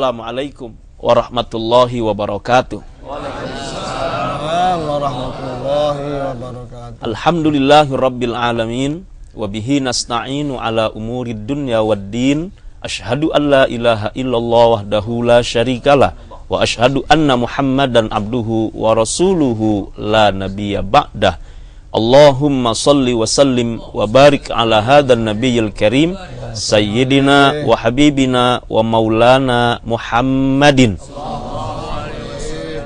Wassalamualaikum warahmatullahi wabarakatuh. Waalaikumsalam warahmatullahi wabarakatuh. Alhamdulillahirabbil alamin wa bihi nasta'inu ala umurid dunya waddin. Asyhadu an la ilaha illallah wahdahu la syarikalah wa asyhadu anna Muhammadan abduhu wa rasuluhu la nabiyya ba'dah. Allahumma salli wa sallim wa barik ala hadzal nabiyil karim sayyidina wa habibina wa maulana Muhammadin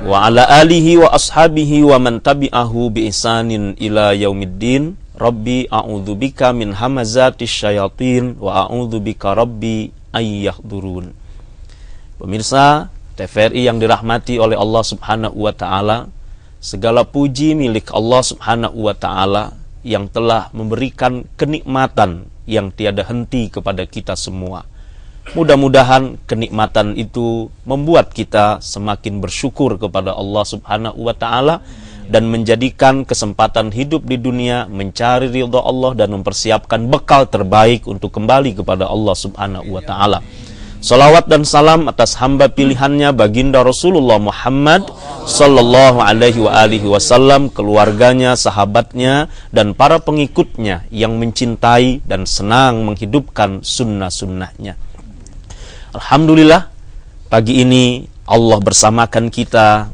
wa ala alihi wa ashabihi wa man tabi'ahu bi ihsanin ila yaumiddin. Rabbi a'udzubika min hamazatis syayatin wa a'udzubika rabbi ay yahdurun. Pemirsa TVRI yang dirahmati oleh Allah Subhanahu wa taala, segala puji milik Allah Subhanahu wa taala yang telah memberikan kenikmatan yang tiada henti kepada kita semua. Mudah-mudahan kenikmatan itu membuat kita semakin bersyukur kepada Allah Subhanahu wa taala dan menjadikan kesempatan hidup di dunia mencari ridha Allah dan mempersiapkan bekal terbaik untuk kembali kepada Allah Subhanahu wa taala. Salawat dan salam atas hamba pilihannya baginda Rasulullah Muhammad sallallahu alaihi wasallam, keluarganya, sahabatnya, dan para pengikutnya yang mencintai dan senang menghidupkan sunnah-sunnahnya. Alhamdulillah, pagi ini Allah bersamakan kita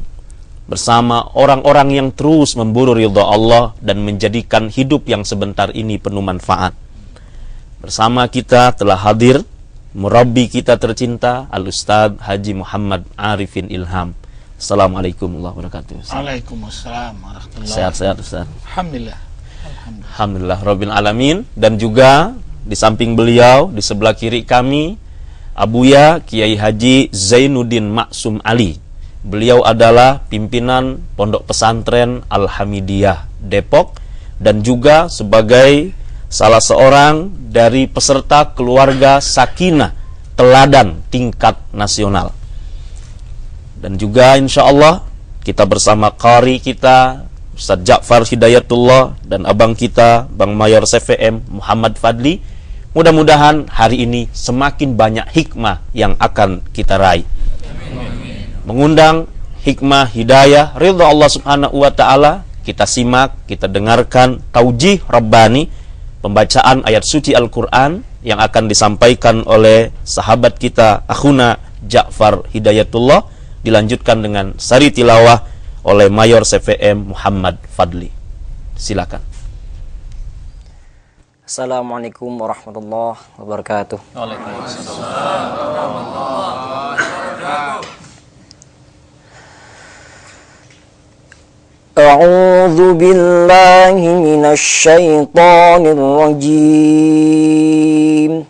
bersama orang-orang yang terus memburu ridha Allah dan menjadikan hidup yang sebentar ini penuh manfaat. Bersama kita telah hadir murabbi kita tercinta Al-Ustadz Haji Muhammad Arifin Ilham. Assalamualaikum warahmatullahi wabarakatuh. Waalaikumsalam warahmatullahi wabarakatuh. Sehat-sehat Ustaz. Alhamdulillah. Alhamdulillah Rabbil Alamin. Dan juga di samping beliau, di sebelah kiri kami, Abuya Kiai Haji Zainuddin Maksum Ali. Beliau adalah pimpinan Pondok Pesantren Al-Hamidiyah Depok dan juga sebagai salah seorang dari peserta keluarga Sakinah Teladan tingkat nasional. Dan juga insya Allah kita bersama qari kita Ustaz Ja'far Hidayatullah dan abang kita Bang Mayor CVM Muhammad Fadli. Mudah-mudahan hari ini semakin banyak hikmah yang akan kita raih. Mengundang hikmah, hidayah, ridha Allah Subhanahu wa taala, kita simak, kita dengarkan taujih Rabbani, pembacaan ayat suci Al-Qur'an yang akan disampaikan oleh sahabat kita akhuna Ja'far Hidayatullah, dilanjutkan dengan sari tilawah oleh Mayor CVM Muhammad Fadli. Silakan. Assalamualaikum warahmatullahi wabarakatuh. Waalaikumsalam warahmatullahi wabarakatuh. A'udzu billahi minasy syaithanir rajim.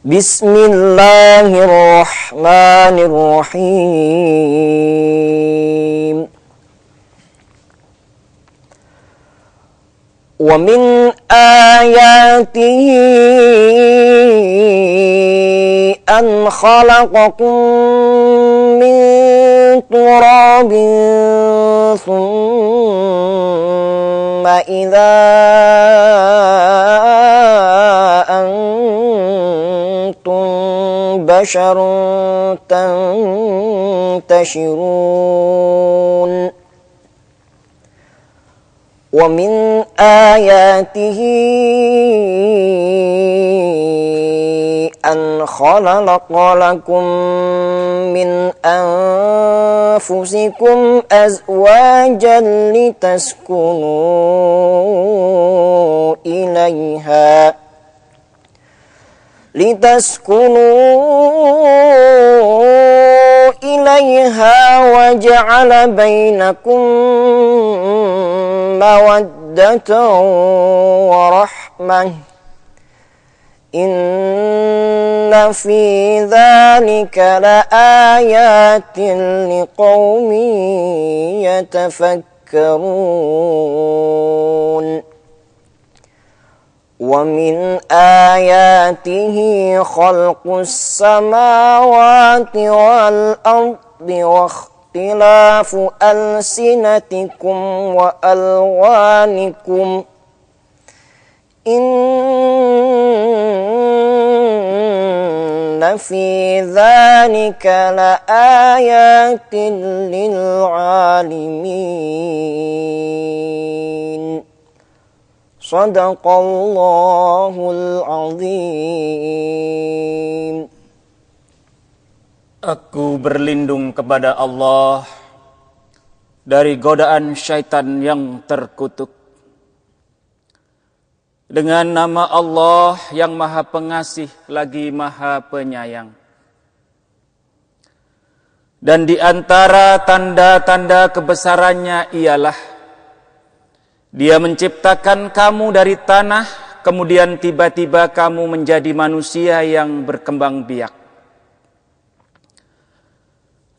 Bismillahirrahmanirrahim. Wa min ayatihi an khalaqakum min turabin thumma idza antum basharun tantashirun. Wa min ayatihi an khalaqa lakum min anfusikum azwajan litaskunu ilaiha wa ja'ala bainakum mawaddatan wa rahmah. Inna fi dzalika laayatin liqaumin yatafakkarun. Wa min ayatihi khalqus samawati wal ardi wa ikhtilafu alsinatikum wa alwanikum. Inna fi dzalika laayatin lil 'alimin. Shadaqallahul azim. Aku berlindung kepada Allah dari godaan syaitan yang terkutuk. Dengan nama Allah yang Maha Pengasih lagi Maha Penyayang. Dan di antara tanda-tanda kebesarannya ialah Dia menciptakan kamu dari tanah, kemudian tiba-tiba kamu menjadi manusia yang berkembang biak.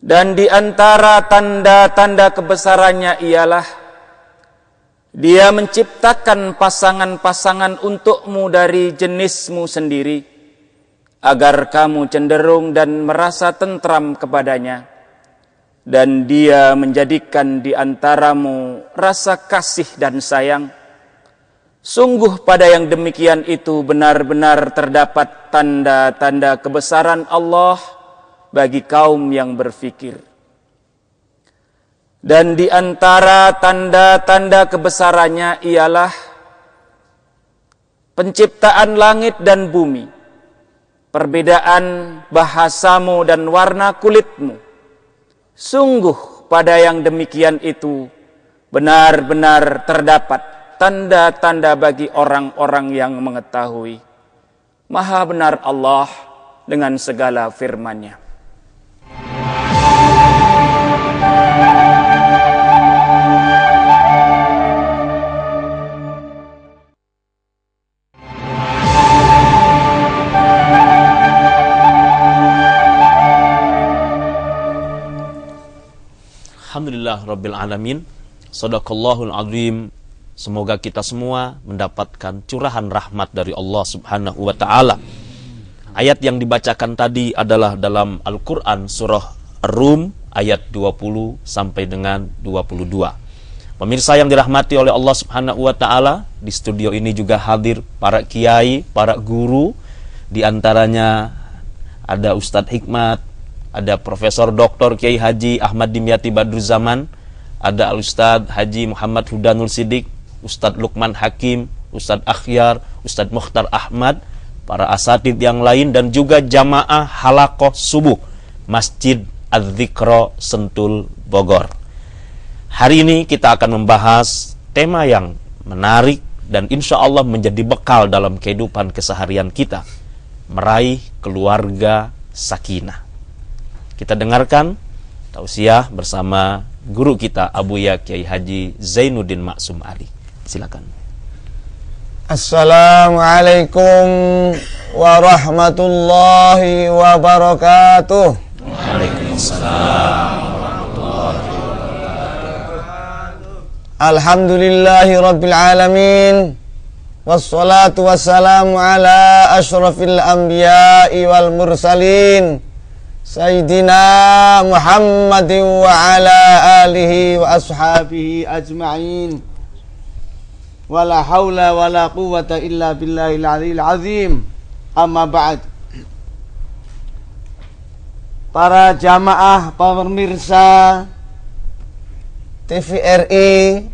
Dan di antara tanda-tanda kebesarannya ialah Dia menciptakan pasangan-pasangan untukmu dari jenismu sendiri, agar kamu cenderung dan merasa tentram kepadanya. Dan Dia menjadikan di antaramu rasa kasih dan sayang. Sungguh pada yang demikian itu benar-benar terdapat tanda-tanda kebesaran Allah bagi kaum yang berfikir. Dan di antara tanda-tanda kebesarannya ialah penciptaan langit dan bumi, perbedaan bahasamu dan warna kulitmu. Sungguh pada yang demikian itu benar-benar terdapat tanda-tanda bagi orang-orang yang mengetahui. Maha benar Allah dengan segala firman-Nya. Alhamdulillah Rabbil Alamin. Shadaqallahul azim. Semoga kita semua mendapatkan curahan rahmat dari Allah Subhanahu wa ta'ala. Ayat yang dibacakan tadi adalah dalam Al-Quran surah Ar-Rum ayat 20 sampai dengan 22. Pemirsa yang dirahmati oleh Allah Subhanahu wa ta'ala, di studio ini juga hadir para kiai, para guru. Di antaranya ada Ustadz Hikmat, ada Profesor Dr. Kiai Haji Ahmad Dimyati Badruzzaman, ada Al-Ustadz Haji Muhammad Hudanul Sidik, Ustadz Lukman Hakim, Ustadz Akhyar, Ustadz Mukhtar Ahmad, para asatid yang lain, dan juga jamaah halaqah subuh Masjid Az-Zikra Sentul Bogor. Hari ini kita akan membahas tema yang menarik dan insya Allah menjadi bekal dalam kehidupan keseharian kita, meraih keluarga sakinah. Kita dengarkan tausiah bersama guru kita Abuya Kiai Haji Zainuddin Maksum Ali. Silakan. Assalamualaikum warahmatullahi wabarakatuh. Waalaikumsalam warahmatullahi wabarakatuh. Alhamdulillahi rabbil alamin. Wassalatu wassalamu ala asyrafil anbiya'i wal mursalin, Sayyidina Muhammadin wa ala alihi wa ashabihi ajma'in. Wa la hawla wa la quwwata illa billahil aliyil azim. Amma ba'd. Para jamaah, pemirsa TVRI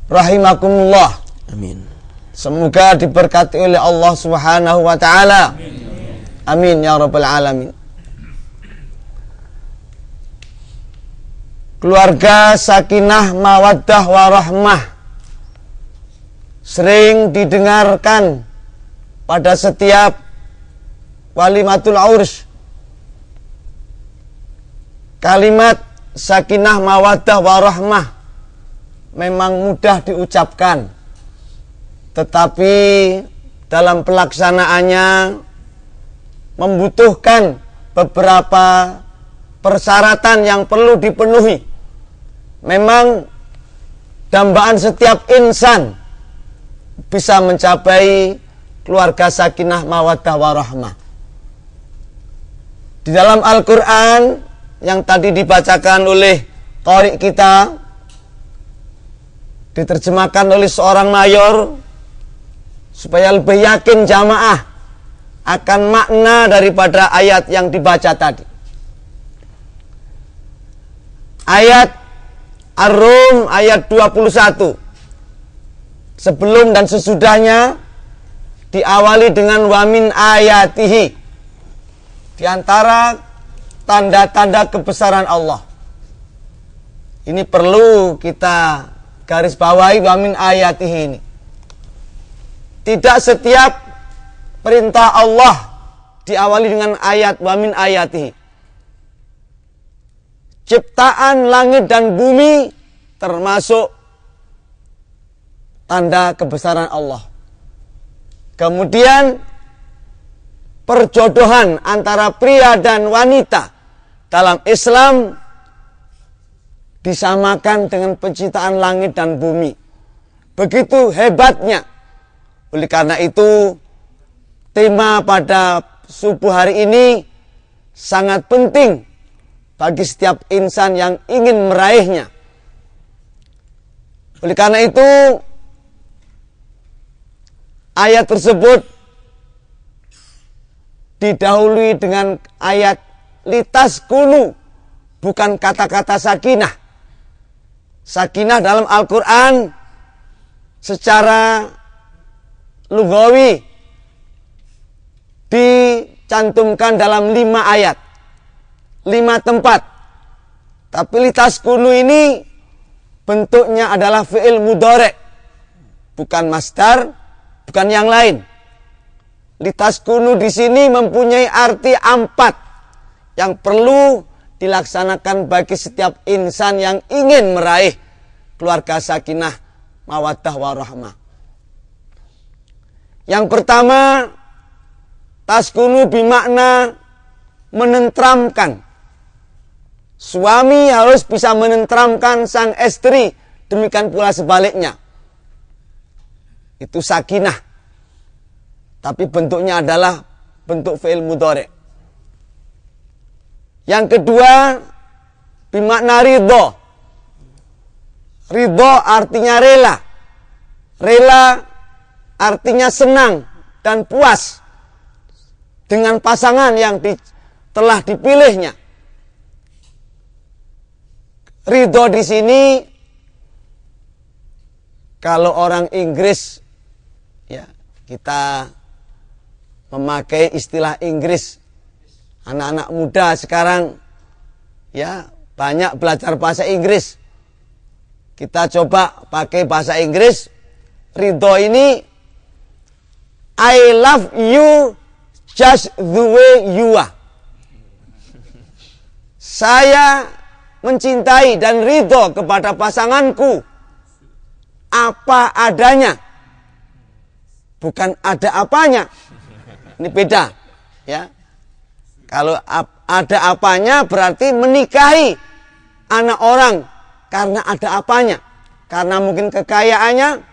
rahimakumullah. Amin. Semoga diberkati oleh Allah Subhanahu wa taala. Amin ya rabbal alamin. Keluarga sakinah mawaddah warahmah sering didengarkan pada setiap walimatul urs. Kalimat sakinah mawaddah warahmah memang mudah diucapkan, tetapi dalam pelaksanaannya membutuhkan beberapa persyaratan yang perlu dipenuhi. Memang dambaan setiap insan bisa mencapai keluarga sakinah mawaddah warahmah. Di dalam Al-Quran yang tadi dibacakan oleh qari kita, diterjemahkan oleh seorang mayor, supaya lebih yakin jamaah akan makna daripada ayat yang dibaca tadi. Ayat Ar-Rum ayat 21. Sebelum dan sesudahnya diawali dengan wamin ayatihi. Di antara tanda-tanda kebesaran Allah. Ini perlu kita garis bawahi wamin ayatihi ini. Tidak setiap perintah Allah diawali dengan ayat wamin ayatihi. Ciptaan langit dan bumi termasuk tanda kebesaran Allah. Kemudian perjodohan antara pria dan wanita dalam Islam disamakan dengan penciptaan langit dan bumi. Begitu hebatnya. Oleh karena itu, tema pada subuh hari ini sangat penting bagi setiap insan yang ingin meraihnya. Oleh karena itu, ayat tersebut didahului dengan ayat litaskunu, bukan kata-kata sakinah. Sakinah dalam Al-Quran secara lugawi dicantumkan dalam 5 ayat, 5 tempat. Tapi litaskunu ini bentuknya adalah fi'il mudhari', bukan masdar, bukan yang lain. Litaskunu di sini mempunyai arti 4 yang perlu dilaksanakan bagi setiap insan yang ingin meraih keluarga sakinah, mawaddah, warahmah. Yang pertama, taskunu bimakna menentramkan. Suami harus bisa menentramkan sang istri, demikian pula sebaliknya. Itu sakinah. Tapi bentuknya adalah bentuk fi'il mudhari'. Yang kedua, bimakna ridho. Ridho artinya rela. Rela artinya senang dan puas dengan pasangan yang telah dipilihnya. Ridho di sini, kalau orang Inggris, ya kita memakai istilah Inggris. Anak-anak muda sekarang ya banyak belajar bahasa Inggris. Kita coba pakai bahasa Inggris. Ridho ini, I love you just the way you are. Saya mencintai dan ridho kepada pasanganku apa adanya, bukan ada apanya. Ini beda, ya. Kalau ada apanya berarti menikahi anak orang karena ada apanya, karena mungkin kekayaannya,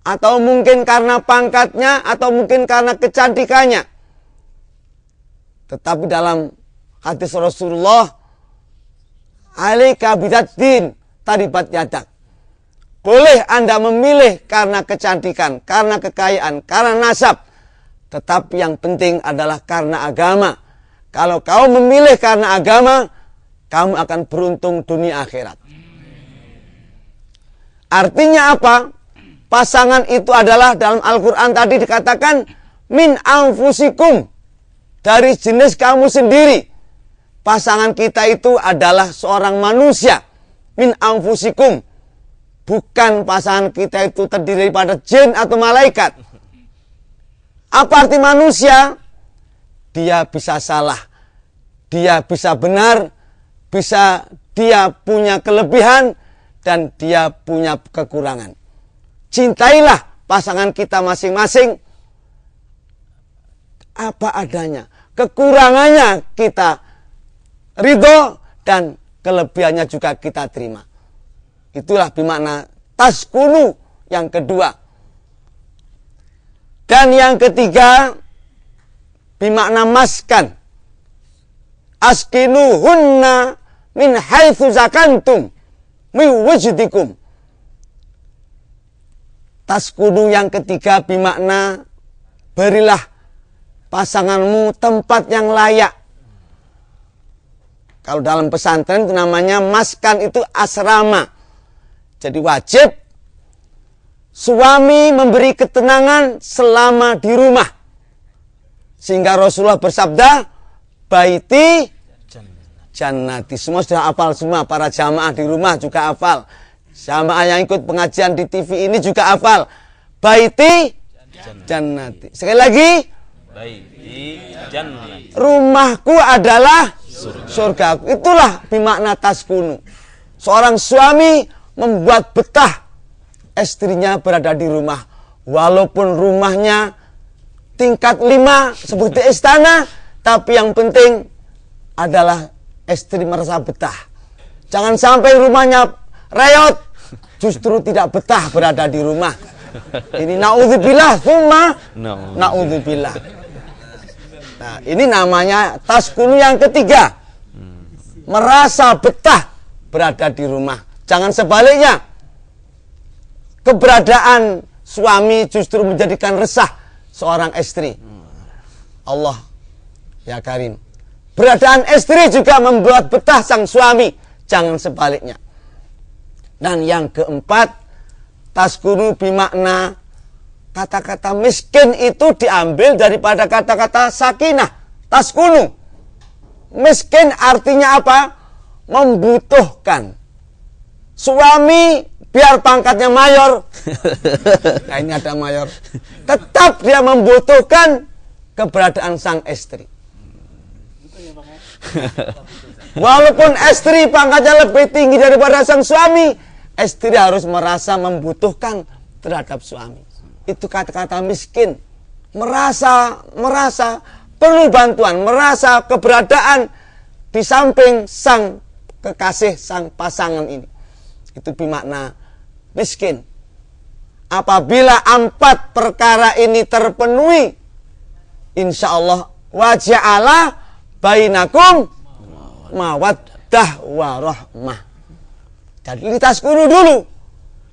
atau mungkin karena pangkatnya, atau mungkin karena kecantikannya. Tetapi dalam hadis Rasulullah, alaika bidaddin taribat yadak. Boleh Anda memilih karena kecantikan, karena kekayaan, karena nasab. Tetapi yang penting adalah karena agama. Kalau kau memilih karena agama, kamu akan beruntung dunia akhirat. Artinya apa? Pasangan itu adalah dalam Al-Quran tadi dikatakan min anfusikum, dari jenis kamu sendiri. Pasangan kita itu adalah seorang manusia, min anfusikum. Bukan pasangan kita itu terdiri daripada jin atau malaikat. Apa arti manusia? Dia bisa salah, dia bisa benar, bisa dia punya kelebihan, dan dia punya kekurangan. Cintailah pasangan kita masing-masing apa adanya. Kekurangannya kita ridho, dan kelebihannya juga kita terima. Itulah bimakna taskunu yang kedua. Dan yang ketiga, bimakna maskan. Askinuhunna min haitsu zakantum min wujdikum. taskunu yang ketiga bermakna berilah pasanganmu tempat yang layak. Kalau dalam pesantren itu namanya maskan, itu asrama. Jadi wajib suami memberi ketenangan selama di rumah. Sehingga Rasulullah bersabda, baiti jannati. Semua sudah hafal semua, para jamaah di rumah juga hafal. Jamaah yang ikut pengajian di TV ini juga hafal. Baiti jannati. Sekali lagi, baiti jannati. Rumahku adalah surga. Itulah bermakna taskunu. Seorang suami membuat betah istrinya berada di rumah. Walaupun rumahnya tingkat 5 seperti istana, tapi yang penting adalah istri merasa betah. Jangan sampai rumahnya reot, justru tidak betah berada di rumah. Ini naudzubillah, summa naudzubillah. Nah, ini namanya taskunu yang ketiga. Merasa betah berada di rumah. Jangan sebaliknya. Keberadaan suami justru menjadikan resah seorang istri. Allah ya karim. Beradaan istri juga membuat betah sang suami. Jangan sebaliknya. Dan yang keempat, taskunu bermakna kata-kata miskin itu diambil daripada kata-kata sakinah. Taskunu. Miskin artinya apa? Membutuhkan. Suami biar pangkatnya mayor. Nah, ini ada mayor. Tetap dia membutuhkan keberadaan sang istri. Walaupun istri pangkatnya lebih tinggi daripada sang suami, istri harus merasa membutuhkan terhadap suami. Itu kata-kata miskin. Merasa perlu bantuan, merasa keberadaan di samping sang kekasih, sang pasangan ini. Itu bermakna miskin. Apabila 4 perkara ini terpenuhi, insya Allah waja'ala bainakum mawaddah warahmah. Jadi ini taskunu dulu.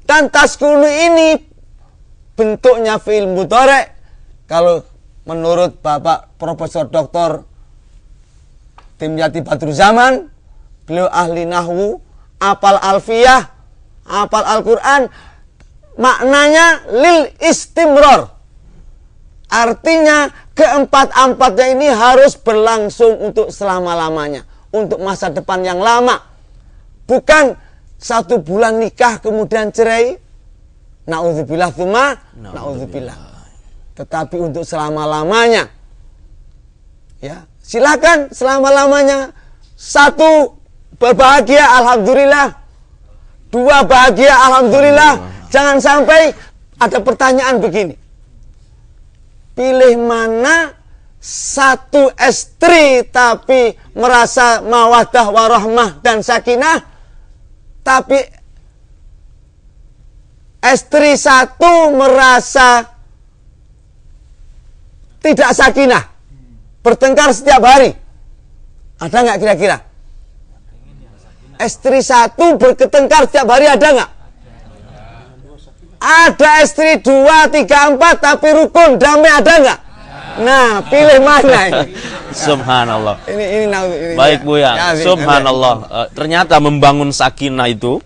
Dan taskunu ini bentuknya fi'il mudhari'. Kalau menurut Bapak Profesor Dr. Dimyati Badruzzaman, beliau ahli nahwu, apal alfiyah, apal Al-Quran, maknanya lil istimror. Artinya keempat-empatnya ini harus berlangsung untuk selama-lamanya, untuk masa depan yang lama. Bukan 1 bulan nikah kemudian cerai. Na'udzubillah tsumma na'udzubillah. Tetapi untuk selama-lamanya. Ya, silakan selama-lamanya. 1 berbahagia, alhamdulillah. 2 bahagia, alhamdulillah. Jangan sampai ada pertanyaan begini. Pilih mana 1 istri tapi merasa mawaddah warahmah dan sakinah, tapi istri 1 merasa tidak sakinah, bertengkar setiap hari. Ada nggak kira-kira? Istri 1 bertengkar setiap hari, ada nggak? Ada istri 2, 3, 4 tapi rukun, damai, ada nggak? Nah, pilih mana ini? Subhanallah. Ini baik Bu ya. Subhanallah. Ternyata membangun sakinah itu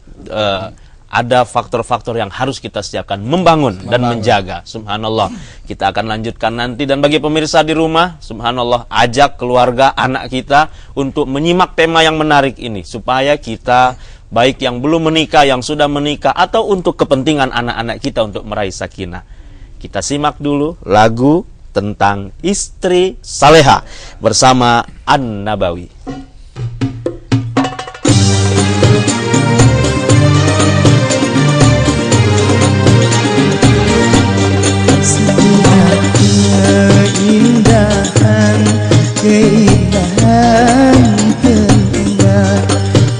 ada faktor-faktor yang harus kita siapkan, membangun dan menjaga. Subhanallah. Kita akan lanjutkan nanti, dan bagi pemirsa di rumah, subhanallah, ajak keluarga, anak kita untuk menyimak tema yang menarik ini supaya kita, baik yang belum menikah, yang sudah menikah, atau untuk kepentingan anak-anak kita untuk meraih sakinah. Kita simak dulu lagu tentang istri saleha bersama An-Nabawi. Keindahan terindah,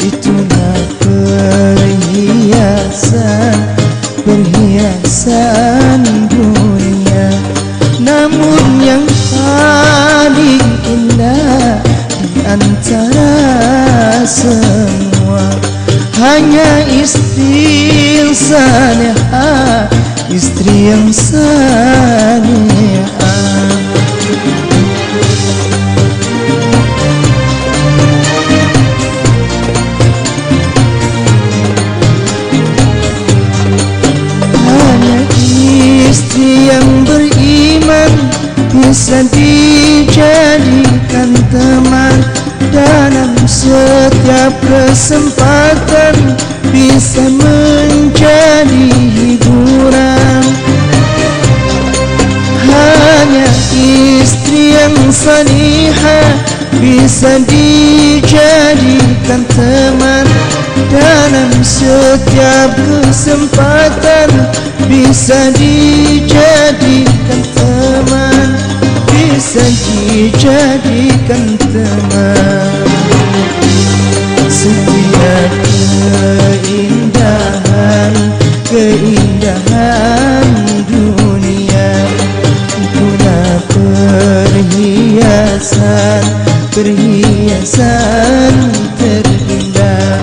itulah perhiasan dunia. Namun yang paling indah di antara semua hanya istri salehah, istri istri yang salihah. Hanya istri yang beriman bisa dijadikan teman dalam setiap kesempatan, bisa menjadi hiburan. Hanya istri yang salihah bisa dijadikan teman dalam setiap kesempatan, bisa dijadikan teman, bisa dijadikan teman. Setiap keindahan dunia itulah perhiasan terindah.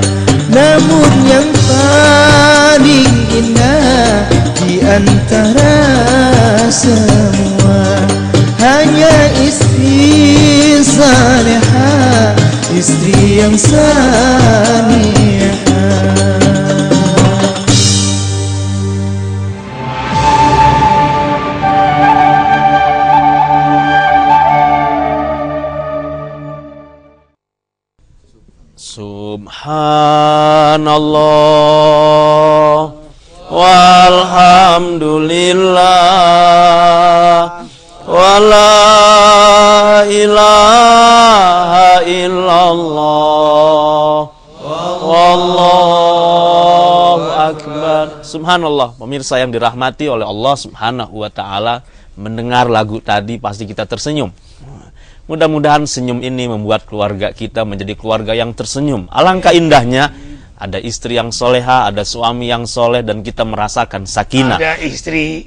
Namun yang paling indah di antara semua hanya istri salihah, istri yang salihah. Subhanallah walhamdulillah wala ilaha illallah wallahu akbar. Subhanallah. Pemirsa yang dirahmati oleh Allah Subhanahu wa ta'ala, mendengar lagu tadi pasti kita tersenyum. Mudah-mudahan senyum ini membuat keluarga kita menjadi keluarga yang tersenyum. Alangkah indahnya ada istri yang soleha, ada suami yang soleh, dan kita merasakan sakinah. Ada istri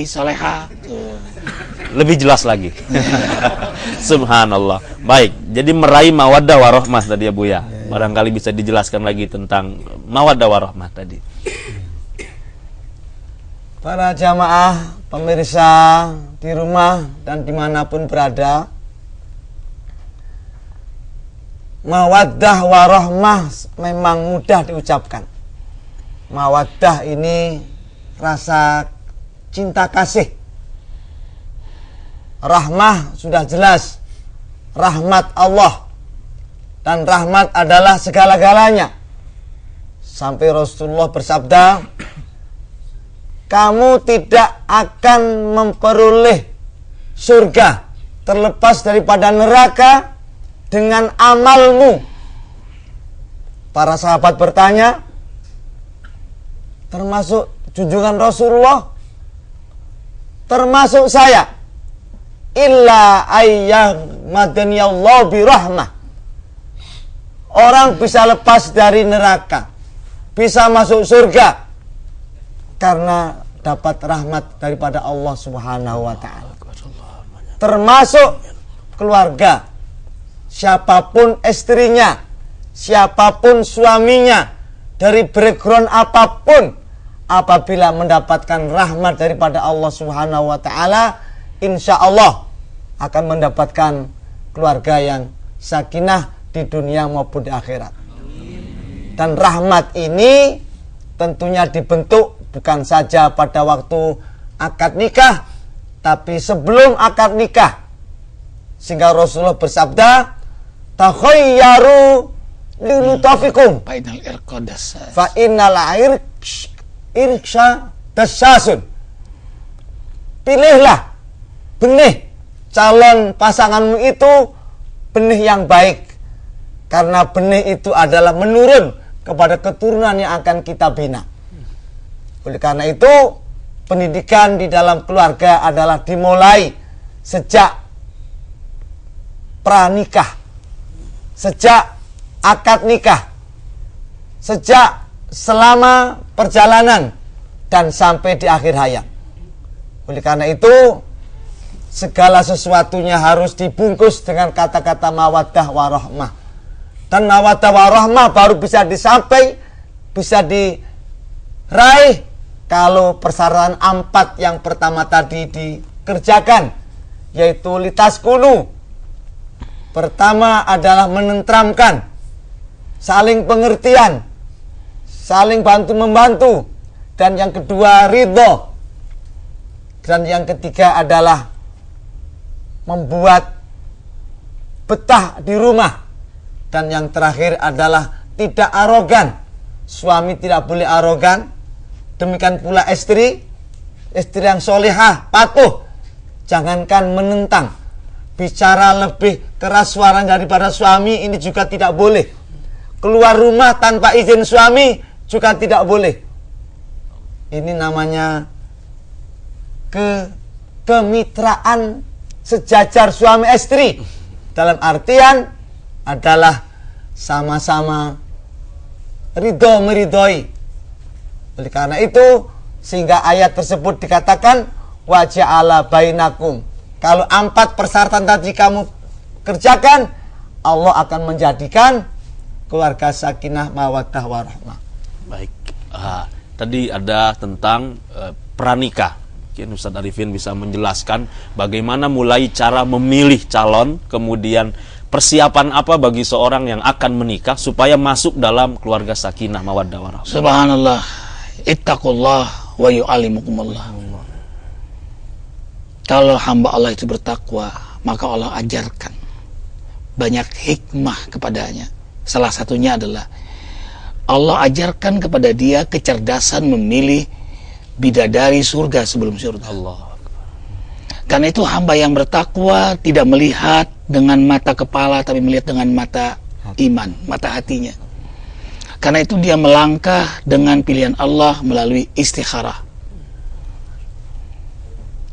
soleha. Lebih jelas lagi. Subhanallah. Baik, jadi meraih mawaddah warahmah tadi ya Bu ya. Barangkali bisa dijelaskan lagi tentang mawaddah warahmah tadi. Para jamaah, pemirsa di rumah dan dimanapun berada, mawaddah warahmah memang mudah diucapkan. Mawaddah ini rasa cinta kasih. Rahmah sudah jelas, rahmat Allah, dan rahmat adalah segala-galanya. Sampai Rasulullah bersabda, kamu tidak akan memperoleh surga terlepas daripada neraka dengan amalmu. Para sahabat bertanya, termasuk junjungan Rasulullah, termasuk saya, illa ayyahmadaniyallahu birahmah. Orang bisa lepas dari neraka, bisa masuk surga karena dapat rahmat daripada Allah Subhanahu wa ta'ala. Termasuk keluarga, siapapun istrinya, siapapun suaminya, dari background apapun, apabila mendapatkan rahmat daripada Allah Subhanahu wa ta'ala, insya Allah akan mendapatkan keluarga yang sakinah di dunia maupun di akhirat. Dan rahmat ini tentunya dibentuk bukan saja pada waktu akad nikah, tapi sebelum akad nikah. Sehingga Rasulullah bersabda, takhayyaru lilutafikum fa innal irsha dasasun. Pilihlah benih calon pasanganmu itu benih yang baik, karena benih itu adalah menurun kepada keturunan yang akan kita bina. Oleh karena itu, pendidikan di dalam keluarga adalah dimulai sejak pranikah, sejak akad nikah, sejak selama perjalanan dan sampai di akhir hayat. Oleh karena itu, segala sesuatunya harus dibungkus dengan kata-kata mawaddah warahmah. Dan mawaddah warahmah baru bisa disampai, bisa diraih kalau persyaratan 4 yang pertama tadi dikerjakan, yaitu litaskunu, pertama adalah menenteramkan, saling pengertian, saling bantu-membantu, dan yang kedua ridho, dan yang ketiga adalah membuat betah di rumah, dan yang terakhir adalah tidak arogan. Suami tidak boleh arogan, demikian pula istri yang solehah, patuh, jangankan menentang, bicara lebih keras suara daripada suami ini juga tidak boleh. Keluar rumah tanpa izin suami juga tidak boleh. Ini namanya kemitraan sejajar suami istri, dalam artian adalah sama-sama ridho meridhoi. Oleh karena itu sehingga ayat tersebut dikatakan wa ja'ala bainakum. Kalau 4 persyaratan tadi kamu kerjakan, Allah akan menjadikan keluarga sakinah mawaddah warahmah. Baik, tadi ada tentang pranikah. Mungkin Ustaz Arifin bisa menjelaskan bagaimana mulai cara memilih calon, kemudian persiapan apa bagi seorang yang akan menikah supaya masuk dalam keluarga sakinah mawaddah warahmah. Subhanallah. Ittaqullah wa yu'allimukumullah. Kalau hamba Allah itu bertakwa, maka Allah ajarkan banyak hikmah kepadanya. Salah satunya adalah Allah ajarkan kepada dia kecerdasan memilih bidadari surga sebelum surga. Allah. Karena itu hamba yang bertakwa tidak melihat dengan mata kepala, tapi melihat dengan mata iman, mata hatinya. Karena itu dia melangkah dengan pilihan Allah melalui istikharah.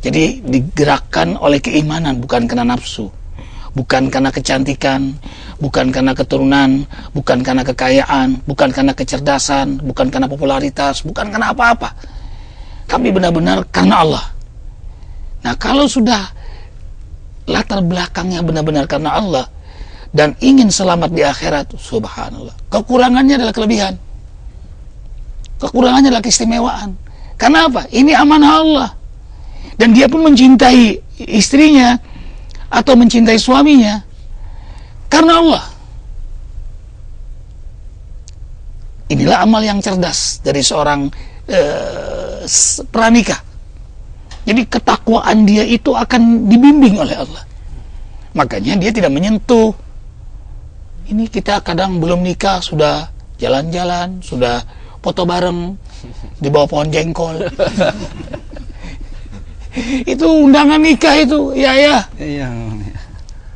Jadi digerakkan oleh keimanan, bukan karena nafsu, bukan karena kecantikan, bukan karena keturunan, bukan karena kekayaan, bukan karena kecerdasan, bukan karena popularitas, bukan karena apa-apa, tapi benar-benar karena Allah. Nah, kalau sudah latar belakangnya benar-benar karena Allah dan ingin selamat di akhirat, subhanallah, kekurangannya adalah kelebihan, kekurangannya adalah keistimewaan. Karena apa? Ini amanah Allah, dan dia pun mencintai istrinya atau mencintai suaminya karena Allah. Inilah amal yang cerdas dari seorang pranikah. Jadi ketakwaan dia itu akan dibimbing oleh Allah. Makanya dia tidak menyentuh. Ini kita kadang belum nikah sudah jalan-jalan, sudah foto bareng di bawah pohon jengkol. Itu undangan nikah itu, ya.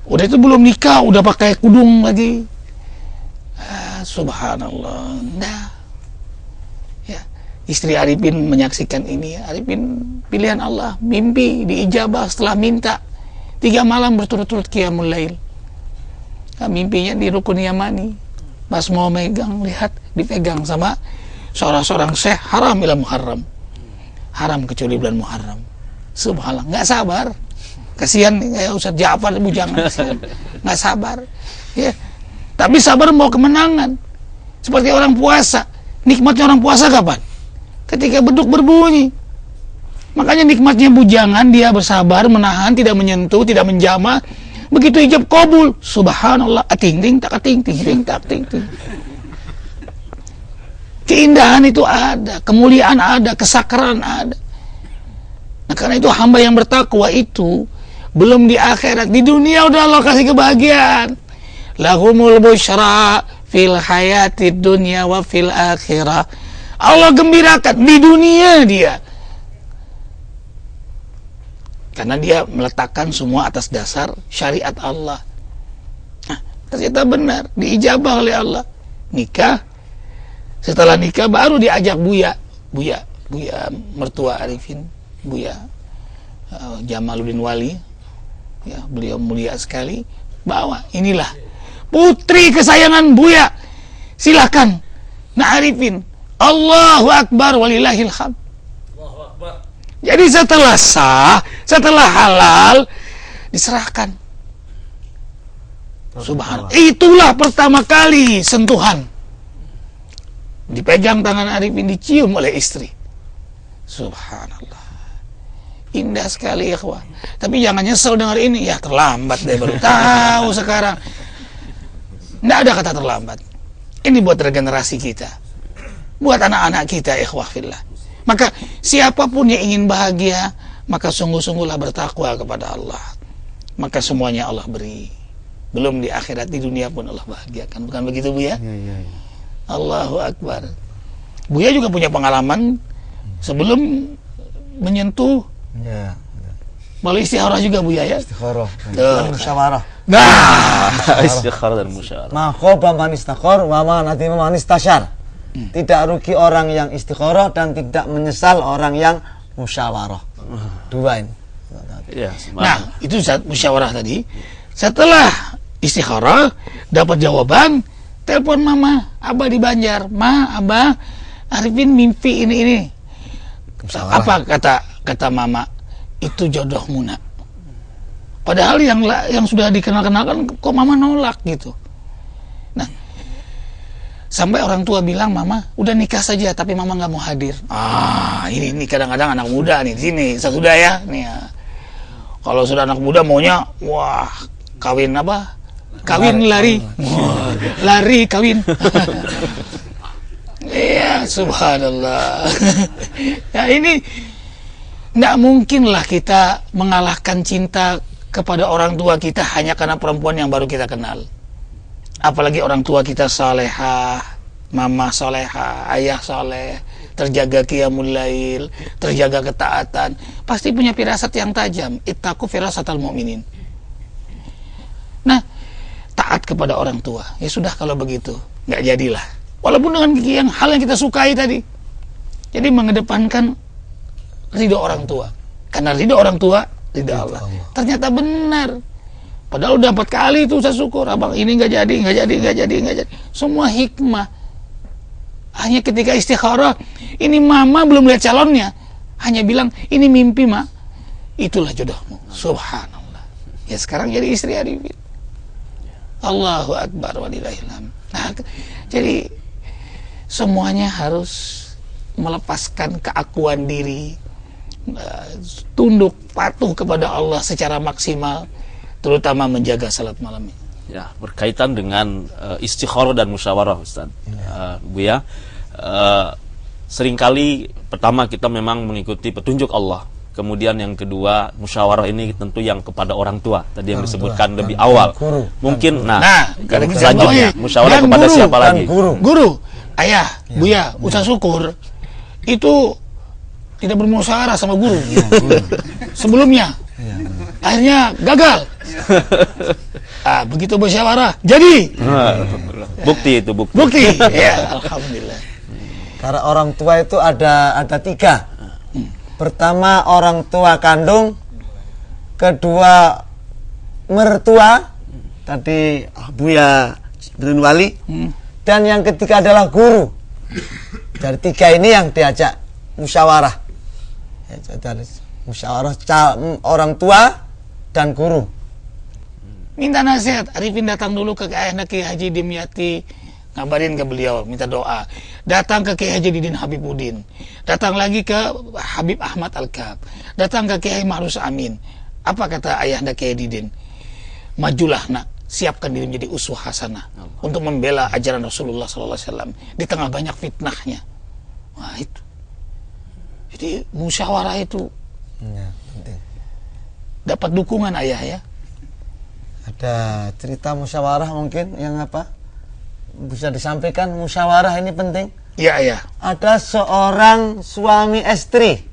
Udah itu belum nikah, udah pakai kudung lagi. Subhanallah. Nah, ya, istri Arifin menyaksikan ini. Arifin pilihan Allah, mimpi diijabah setelah minta 3 malam berturut-turut qiyamul lail. Nah, mimpinya di Rukun Yamani. Pas mau megang, lihat dipegang sama seorang syekh, haram ila muharram. Haram kecuali bulan Muharram. Subhanallah, nggak sabar. Kasihan kayak Ustaz Ja'far bujangan, nggak sabar. Ya. Tapi sabar mau kemenangan. Seperti orang puasa. Nikmatnya orang puasa kapan? Ketika beduk berbunyi. Makanya nikmatnya bujangan, dia bersabar, menahan, tidak menyentuh, tidak menjamah. Begitu ijab kabul, subhanallah, ting-ting tak ting-ting tak ting-ting. Keindahan itu ada, kemuliaan ada, kesakralan ada. Nah, karena itu hamba yang bertakwa itu belum di akhirat, di dunia udah Allah kasih kebahagiaan. Lahumul busyra fil hayatid dunya wa fil akhirah. Allah gembirakan di dunia dia. Karena dia meletakkan semua atas dasar syariat Allah. Nah, ternyata benar, diijabah oleh Allah. Nikah, setelah nikah baru diajak Buya mertua Arifin, Buya Jamaluddin Wali, ya, beliau mulia sekali. Bawa, inilah putri kesayangan Buya, silakan. Nah, Arifin, Allahu Akbar walillahil hamd. Jadi setelah sah, setelah halal, diserahkan. Subhanallah. Itulah pertama kali sentuhan. Dipegang tangan Arifin, dicium oleh istri. Subhanallah. Indah sekali ikhwah. Tapi jangan nyesel dengar ini. Ya terlambat deh, baru tahu sekarang. Nggak ada kata terlambat. Ini buat regenerasi kita, buat anak-anak kita, ikhwah fillah. Maka siapapun yang ingin bahagia, maka sungguh-sungguhlah bertakwa kepada Allah. Maka semuanya Allah beri. Belum di akhirat, di dunia pun Allah bahagiakan. Bukan begitu, Buya? Ya. Allahu Akbar. Buya juga punya pengalaman sebelum menyentuh Malu istikharah juga, Buya, ya? Istikharah dan musyawarah. Istikharah dan musyawarah. Ma khaba man istakhar wa ma nadima man istasyar. Tidak rugi orang yang istikharah dan tidak menyesal orang yang musyawarah. Dua ini. Ya, nah, itu saat musyawarah tadi. Setelah istikharah dapat jawaban, telepon mama, abah di Banjar. Ma, abah, Arifin mimpi ini. Apa kata mama? Itu jodohmu, nak. Padahal yang sudah dikenal-kenalkan kok mama nolak gitu. Nah, sampai orang tua bilang, mama udah nikah saja tapi mama nggak mau hadir. Ini kadang-kadang anak muda nih di sini sudah ya nih ya. Kalau sudah anak muda maunya wah kawin apa? Kawin lari. Lari kawin. Iya, subhanallah. Ya ini nggak mungkinlah kita mengalahkan cinta kepada orang tua kita hanya karena perempuan yang baru kita kenal. Apalagi orang tua kita salehah, mama salehah, ayah saleh, terjaga qiyamul lail, terjaga ketaatan, pasti punya firasat yang tajam. Ittaqu firasatal mu'minin. Nah, taat kepada orang tua. Ya sudah kalau begitu, nggak jadilah. Walaupun dengan hal yang kita sukai tadi. Jadi mengedepankan ridho orang tua. Karena ridho orang tua, ridho Allah. Ternyata benar. Padahal udah 4 kali itu saya syukur. Abang ini nggak jadi. Semua hikmah. Hanya ketika istikharah, ini mama belum lihat calonnya. Hanya bilang, ini mimpi, ma. Itulah jodohmu. Subhanallah. Ya sekarang jadi istri Arifin. Allahu Akbar walillahilhamd. Nah, jadi semuanya harus melepaskan keakuan diri, tunduk patuh kepada Allah secara maksimal, terutama menjaga salat malam ini. Ya, berkaitan dengan istikharah dan musyawarah, Ustaz. Buya, seringkali pertama kita memang mengikuti petunjuk Allah. Kemudian yang kedua, musyawarah ini tentu yang kepada orang tua. Tadi yang disebutkan lebih awal. Mungkin selanjutnya musyawarah kepada guru, siapa lagi? Guru, ayah, Buya, Ustaz Syukur itu tidak bermusyawarah sama guru. Sebelumnya. Akhirnya gagal. Begitu musyawarah jadi. Bukti itu bukti. Bukti. Ya, alhamdulillah. Karena orang tua itu ada 3. Pertama orang tua kandung, kedua mertua, tadi Buya Jibril Wali, dan yang ketiga adalah guru. Dari 3 ini yang diajak musyawarah. Musyawarah orang tua dan guru. Minta nasihat. Arifin datang dulu ke ayahnya Kiai Haji Dimyati, ngabarin ke beliau, minta doa. Datang ke Kiai Haji Didin Habibuddin. Datang lagi ke Habib Ahmad Al-Kab. Datang ke Kiai Ma'ruf Amin. Apa kata ayahnya Kiai Didin? Majulah, nak. Siapkan diri menjadi uswah hasanah untuk membela ajaran Rasulullah SAW di tengah banyak fitnahnya. Wah, itu. Jadi musyawarah itu penting. Dapat dukungan ayah ya. Ada cerita musyawarah mungkin yang bisa disampaikan. Musyawarah ini penting. Iya, ya. Ada seorang suami istri.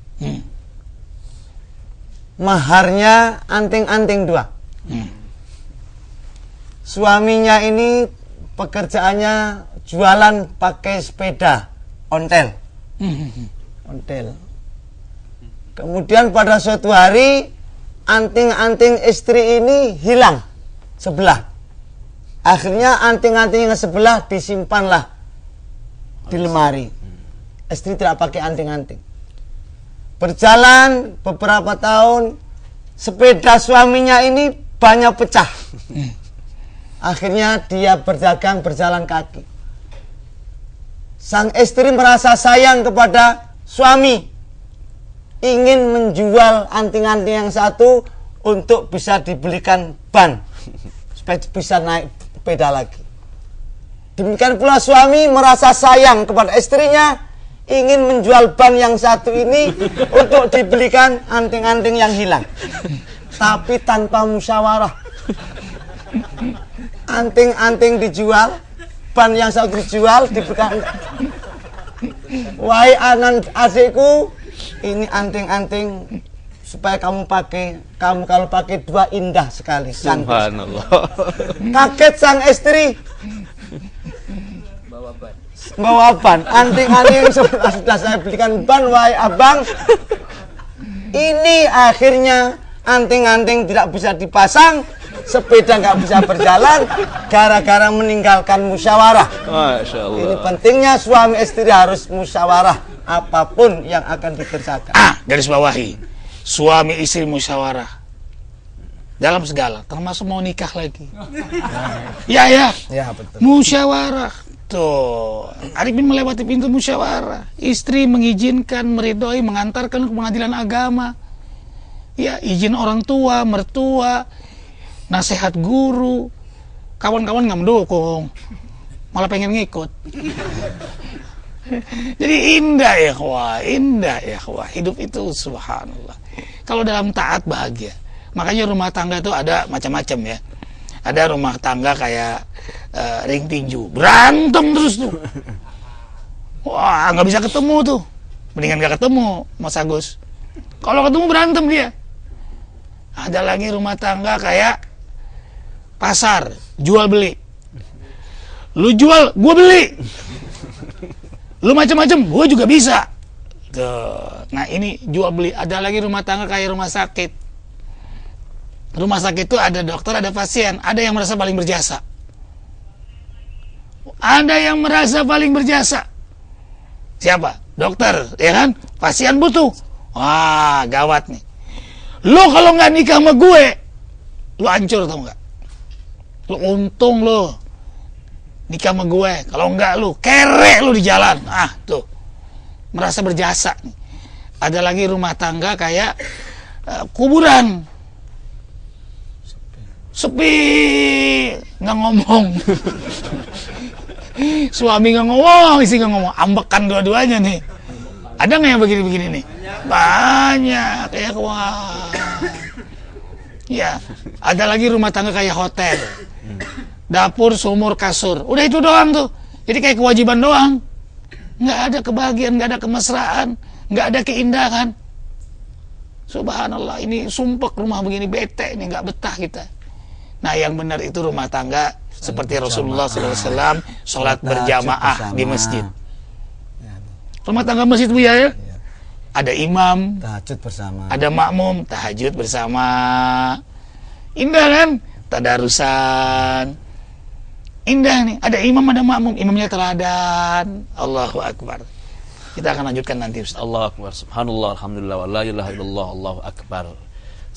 Maharnya anting-anting 2. Suaminya ini pekerjaannya jualan pakai sepeda ontel. Ontel. Kemudian pada suatu hari anting-anting istri ini hilang sebelah. Akhirnya anting-anting yang sebelah disimpanlah di lemari. Istri tidak pakai anting-anting. Berjalan beberapa tahun, sepeda suaminya ini banyak pecah. Akhirnya dia berdagang berjalan kaki. Sang istri merasa sayang kepada suami. ingin menjual anting-anting yang satu untuk bisa dibelikan ban supaya bisa naik sepeda lagi. Demikian pula suami merasa sayang kepada istrinya, ingin menjual ban yang satu ini untuk dibelikan anting-anting yang hilang, tapi tanpa musyawarah. Anting-anting dijual, ban yang satu dijual, diberikan. Wahai anak adikku, ini anting-anting supaya kamu pakai. Kamu kalau pakai dua indah sekali. Subhanallah. Kaget sang istri. Bawa ban. Anting-anting sudah saya belikan ban, wahai abang. Ini akhirnya anting-anting tidak bisa dipasang, sepeda nggak bisa berjalan gara-gara meninggalkan musyawarah. Masya Allah. Ini pentingnya suami istri harus musyawarah apapun yang akan dikerjakan. Garis bawahi, suami istri musyawarah dalam segala, termasuk mau nikah lagi. Ya, betul. Musyawarah. Tuh, Arifin melewati pintu musyawarah. Istri mengizinkan, meridhoi, mengantarkan ke pengadilan agama. Ya, izin orang tua, mertua, nasihat guru, kawan-kawan nggak mendukung, malah pengen ngikut. Jadi indah ya, hidup itu subhanallah. Kalau dalam taat bahagia. Makanya rumah tangga itu ada macam-macam ya. Ada rumah tangga kayak ring tinju, berantem terus tuh. Wah, nggak bisa ketemu tuh. Mendingan nggak ketemu, Mas Agus. Kalau ketemu berantem dia. Ada lagi rumah tangga kayak pasar, jual beli. Lu jual, gua beli. Lu macam-macam, gua juga bisa. Tuh. Nah, ini jual beli. Ada lagi rumah tangga kayak rumah sakit. Rumah sakit itu ada dokter, ada pasien, ada yang merasa paling berjasa. Ada yang merasa paling berjasa. Siapa? Dokter, ya kan? Pasien butuh. Wah, gawat nih. Lu kalau nggak nikah sama gue, lu hancur tau nggak? Lu untung lu nikah sama gue. Kalau nggak lu kere lu di jalan. Tuh. Merasa berjasa nih. Ada lagi rumah tangga kayak kuburan. Sepi, nggak ngomong. Suami nggak ngomong, istri nggak ngomong, ambekan dua-duanya nih. Ada nggak yang begini-begini nih? Banyak, kayak wah. Ya, ada lagi rumah tangga kayak hotel, dapur, sumur, kasur. Udah itu doang tuh. Jadi kayak kewajiban doang. Nggak ada kebahagiaan, nggak ada kemesraan, nggak ada keindahan. Subhanallah, ini sumpek rumah begini, bete ini, nggak betah kita. Nah, yang benar itu rumah tangga seperti Rasulullah SAW, sholat berjamaah di masjid. Rumah tangga masjid bu ya? Ada imam, tahajud bersama. Ada makmum, tahajud bersama. Indah kan? Tadarusan. Indah nih. Ada imam, ada makmum. Imamnya teladan. Allahu Akbar. Kita akan lanjutkan nanti, Ustaz. Allahu Akbar. Subhanallah, alhamdulillah, wa la ilaha illallah, Allahu Akbar.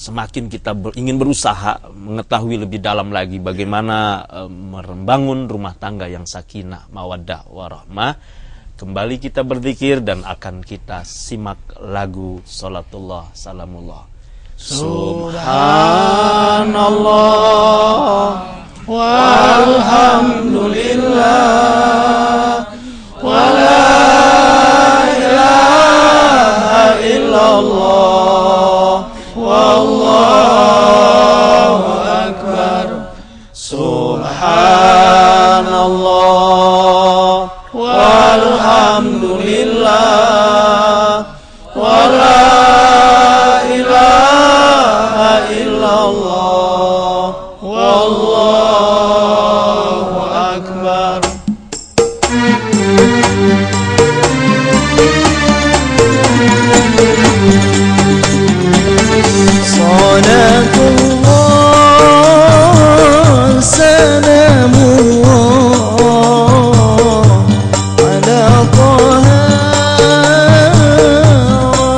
Semakin kita ingin berusaha mengetahui lebih dalam lagi bagaimana membangun rumah tangga yang sakinah, mawaddah, warahmah. Kembali kita berzikir dan akan kita simak lagu Salatullah Salamullah. Subhanallah walhamdulillah wa la ilaha illallah wallahu akbar. Subhanallah walhamdulillah wa la ilaha illallah wallahu akbar. Salatullah salamullah ala Taha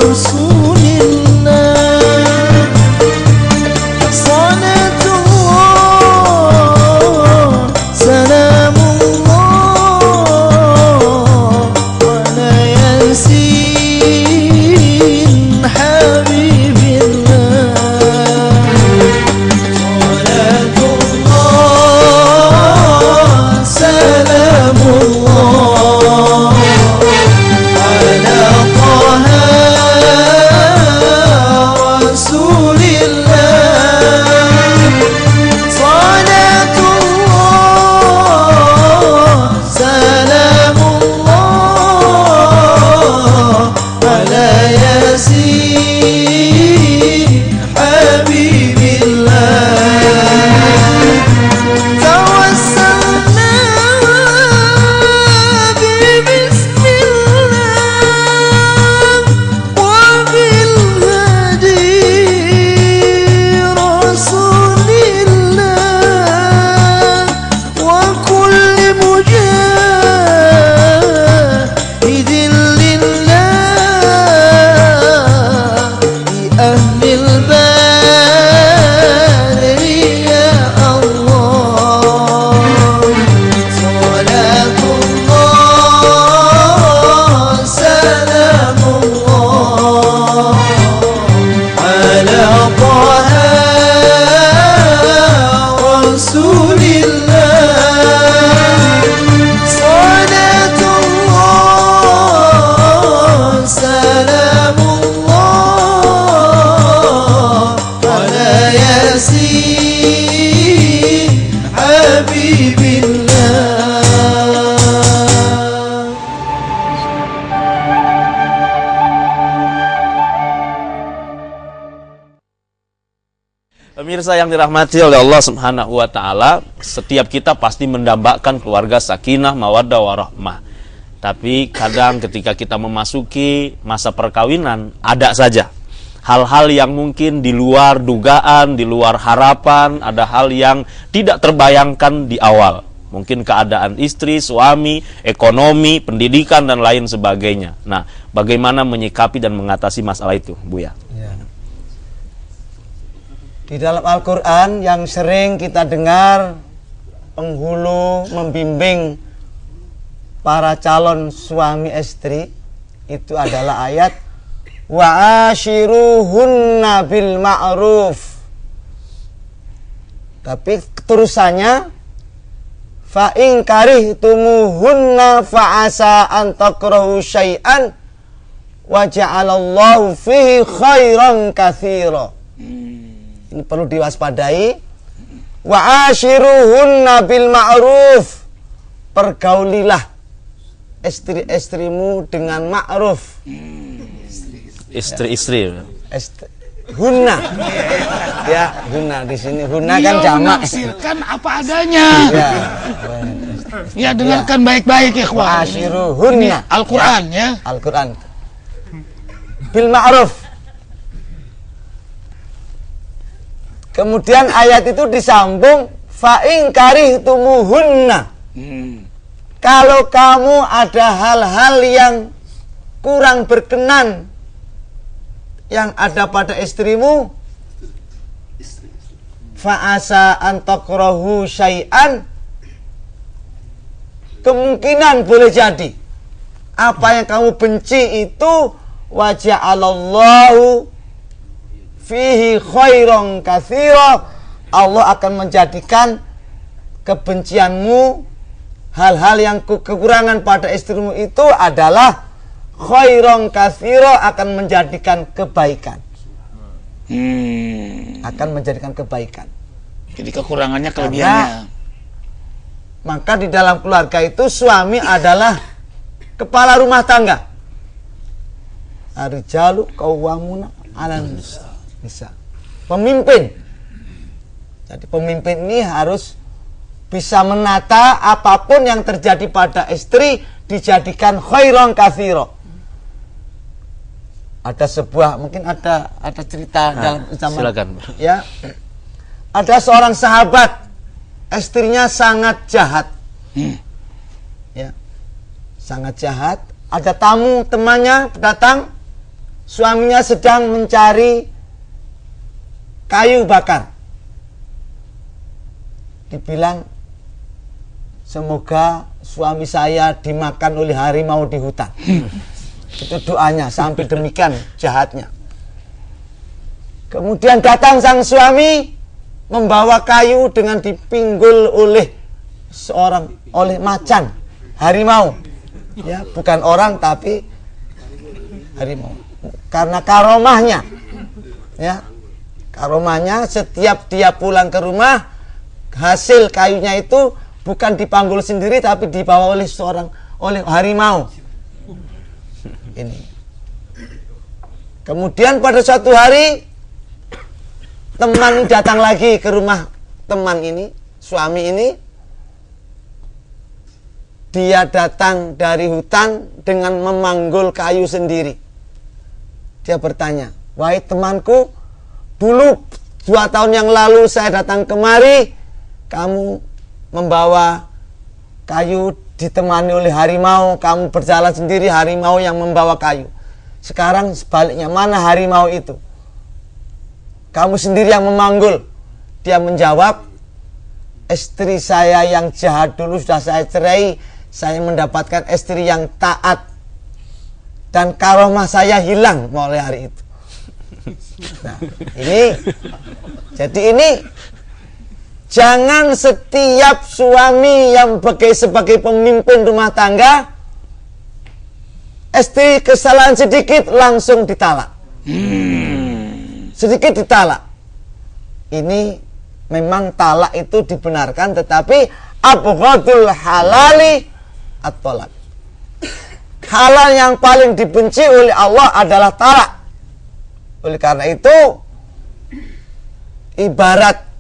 Rasulillah. Salatullah salamullah pemirsa yang dirahmati oleh Allah Subhanahu wa taala, setiap kita pasti mendambakan keluarga sakinah, mawaddah, warahmah. Tapi kadang ketika kita memasuki masa perkawinan, ada saja hal-hal yang mungkin di luar dugaan, di luar harapan, ada hal yang tidak terbayangkan di awal. Mungkin keadaan istri, suami, ekonomi, pendidikan, dan lain sebagainya. Nah, bagaimana menyikapi dan mengatasi masalah itu, Buya? Ya. Di dalam Al-Quran yang sering kita dengar, penghulu membimbing para calon suami istri, itu adalah ayat wa ashiruhunna bil ma'ruf. Tapi terusannya fa in karihtumuhunna fa asa an takrahu syai'an wa ja'alallahu fihi khairan katsira. Ini perlu diwaspadai. Wa ashiruhunna bil ma'ruf. Pergaulilah istri-istrimu dengan ma'ruf. Istri-istri. Hunna. Ya, hunna di sini. Hunna kan jamak. Menafsirkan apa adanya. Ya. Ya, dengarkan baik-baik ya, ikhwan. Ashiruhunna. Al-Qur'an ya. Al-Qur'an. Bil ma'ruf. Kemudian ayat itu disambung fa in karihtumuhunna. Kalau kamu ada hal-hal yang kurang berkenan yang ada pada istrimu, fa asa an takrahu syai'an, kemungkinan boleh jadi apa yang kamu benci itu wa ja'alallahu fihi khairan katsira, Allah akan menjadikan kebencianmu, hal-hal yang kekurangan pada istrimu itu adalah khairan katsira, akan menjadikan kebaikan. Akan menjadikan kebaikan. Jadi kekurangannya kelebihannya. Maka di dalam keluarga itu suami adalah kepala rumah tangga. Ar-rijalu qawwamuna 'alan nisa. Pemimpin. Jadi pemimpin ini harus bisa menata apapun yang terjadi pada istri dijadikan khairan katsira. Ada sebuah, mungkin ada cerita dalam zaman. Silakan. Ya. Ada seorang sahabat, istrinya sangat jahat. Ya. Sangat jahat. Ada tamu temannya datang, suaminya sedang mencari kayu bakar. Dibilang, semoga suami saya dimakan oleh harimau di hutan. Itu doanya, sampai demikian jahatnya. Kemudian datang sang suami membawa kayu dengan dipinggul oleh macan, harimau. Ya, bukan orang tapi harimau. Karena karomahnya. Ya. Karomahnya setiap dia pulang ke rumah, hasil kayunya itu bukan dipanggul sendiri tapi dibawa oleh harimau. Ini. Kemudian pada suatu hari teman datang lagi ke rumah teman ini, suami ini. Dia datang dari hutan dengan memanggul kayu sendiri. Dia bertanya, "Wahai temanku, dulu 2 tahun yang lalu saya datang kemari, kamu membawa kayu ditemani oleh harimau, kamu berjalan sendiri, harimau yang membawa kayu. Sekarang sebaliknya, mana harimau itu? Kamu sendiri yang memanggul." Dia menjawab, "Istri saya yang jahat dulu sudah saya cerai, saya mendapatkan istri yang taat, dan karomah saya hilang mulai hari itu." Nah, ini jangan setiap suami yang sebagai pemimpin rumah tangga, istri kesalahan sedikit langsung ditalak. Sedikit ditalak. Ini memang talak itu dibenarkan, tetapi abghadul halali at-talak. Halal yang paling dibenci oleh Allah adalah talak. Oleh karena itu, ibarat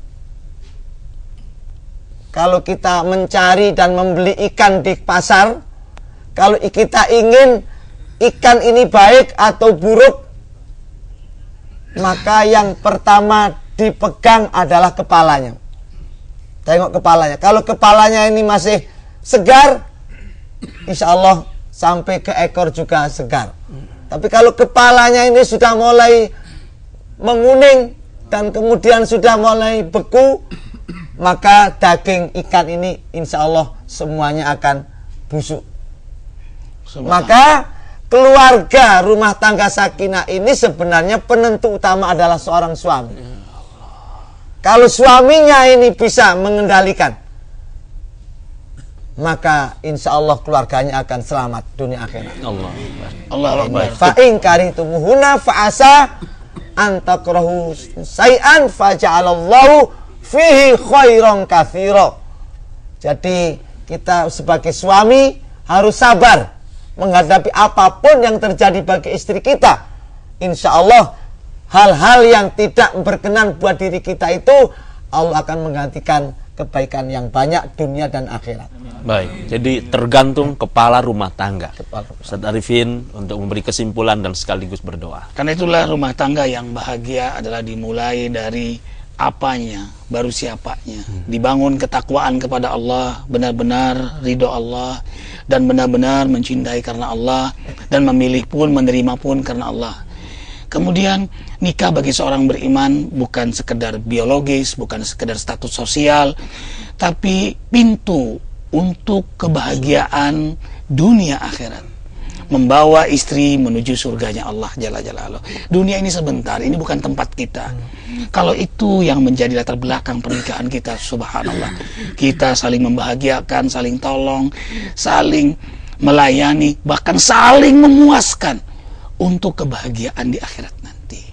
kalau kita mencari dan membeli ikan di pasar, kalau kita ingin ikan ini baik atau buruk, maka yang pertama dipegang adalah kepalanya. Tengok kepalanya. Kalau kepalanya ini masih segar, insya Allah sampai ke ekor juga segar. Tapi kalau kepalanya ini sudah mulai menguning dan kemudian sudah mulai beku, maka daging ikan ini insya Allah semuanya akan busuk. Maka keluarga rumah tangga sakinah ini sebenarnya penentu utama adalah seorang suami. Kalau suaminya ini bisa mengendalikan, maka insya Allah keluarganya akan selamat dunia akhirat. Allah Akbar. Fa'in karihtumuhunna fa'asa antakrahu say'an faja'alallahu fihi khairan katsira. Jadi kita sebagai suami harus sabar menghadapi apapun yang terjadi bagi istri kita. Insya Allah hal-hal yang tidak berkenan buat diri kita itu Allah akan menggantikan kebaikan yang banyak dunia dan akhirat. Baik, jadi tergantung kepala rumah tangga. Ustaz Arifin untuk memberi kesimpulan dan sekaligus berdoa. Karena itulah rumah tangga yang bahagia adalah dimulai dari apanya, baru siapanya. Dibangun ketakwaan kepada Allah, benar-benar ridho Allah, dan benar-benar mencintai karena Allah, dan memilih pun, menerima pun karena Allah. Kemudian nikah bagi seorang beriman bukan sekedar biologis, bukan sekedar status sosial, tapi pintu untuk kebahagiaan dunia akhirat. Membawa istri menuju surganya Allah Jalla Jalaluhu. Dunia ini sebentar, ini bukan tempat kita. Kalau itu yang menjadi latar belakang pernikahan kita, subhanallah, kita saling membahagiakan, saling tolong, saling melayani, bahkan saling memuaskan untuk kebahagiaan di akhirat nanti.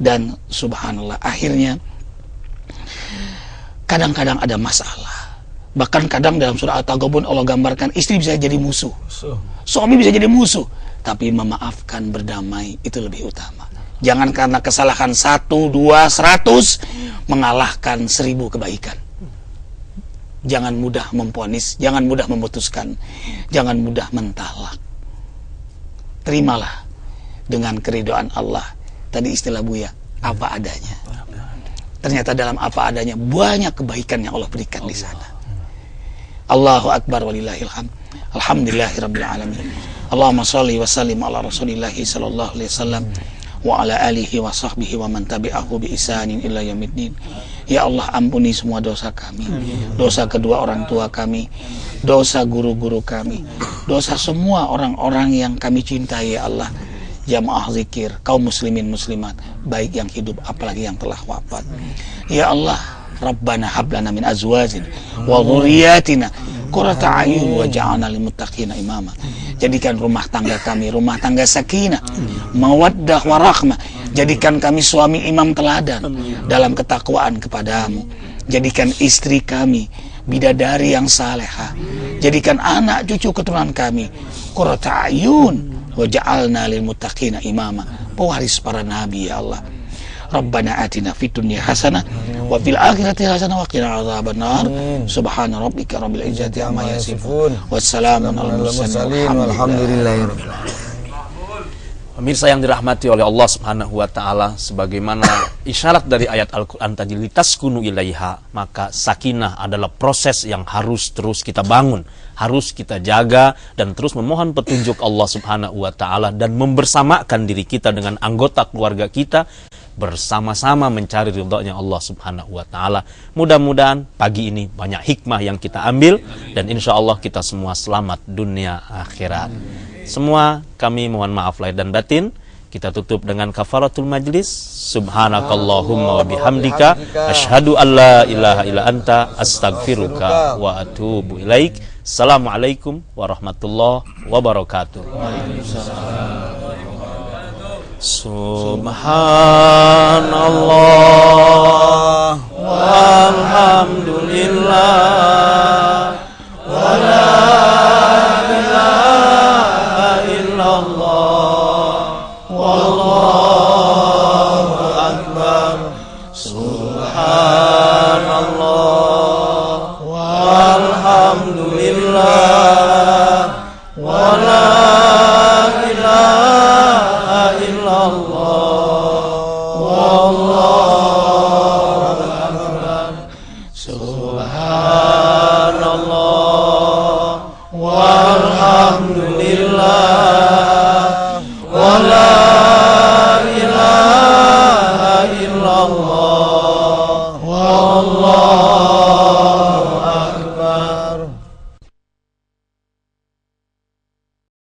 Dan subhanallah, akhirnya kadang-kadang ada masalah. Bahkan kadang dalam surah At-Taghabun Allah gambarkan istri bisa jadi musuh, suami bisa jadi musuh, tapi memaafkan, berdamai itu lebih utama. Jangan karena kesalahan 1, 2, 100 mengalahkan 1000 kebaikan. Jangan mudah memvonis, jangan mudah memutuskan, jangan mudah mentalak. Terimalah dengan keridhaan Allah. Tadi istilah Buya, apa adanya. Ternyata dalam apa adanya banyak kebaikan yang Allah berikan di sana. Allahu Akbar walillahil hamd. Alhamdulillahirabbil alamin. Allahumma shalli wa sallim ala Rasulillah sallallahu alaihi wasallam wa ala alihi wa sahbihi wa man tabi'ahu bi ihsanin ila yaumiddin. Ya Allah, ampuni semua dosa kami, dosa kedua orang tua kami, dosa guru-guru kami, dosa semua orang-orang yang kami cintai ya Allah. Jamaah zikir, kaum muslimin muslimat, baik yang hidup apalagi yang telah wafat. Ya Allah, Rabbana hablana min azwajina wa dhurriyyatina qurrata a'yun waj'alna lil muttaqina imama. Jadikan rumah tangga kami rumah tangga sakinah, mawaddah warahmah. Jadikan kami suami imam teladan dalam ketakwaan kepadamu. Jadikan istri kami bidadari yang salehah. Jadikan anak cucu keturunan kami qurrata a'yun waj'alna lil muttaqina imama, pewaris para nabi ya Allah. Rabbana atina fid dunya hasanah wa fil akhirati hasanah wa qina adzabannar. Subhana rabbika rabbil izzati amma yasifun. Wassalamun alal mursalin walhamdulillahirabbil alamin. Pemirsa yang dirahmati oleh Allah Subhanahu wa taala, sebagaimana isyarat dari ayat Al-Qur'an tadi, litaskunu ilaiha, maka sakinah adalah proses yang harus terus kita bangun, harus kita jaga dan terus memohon petunjuk Allah Subhanahu wa taala dan membersamakan diri kita dengan anggota keluarga kita bersama-sama mencari ridhonya Allah Subhanahu wa taala. Mudah-mudahan pagi ini banyak hikmah yang kita ambil dan insya Allah kita semua selamat dunia akhirat. Semua kami mohon maaf lahir dan batin. Kita tutup dengan kafaratul majlis. Subhanakallahumma wa bihamdika asyhadu an la ilaha illa anta astaghfiruka wa atubu ilaik. Assalamualaikum warahmatullahi wabarakatuh. Subhanallah walhamdulillah wa la ilaha illallah wallahu akbar. illallah wa la ilaha illallah wallahu akbar. Subhanallah walhamdulillah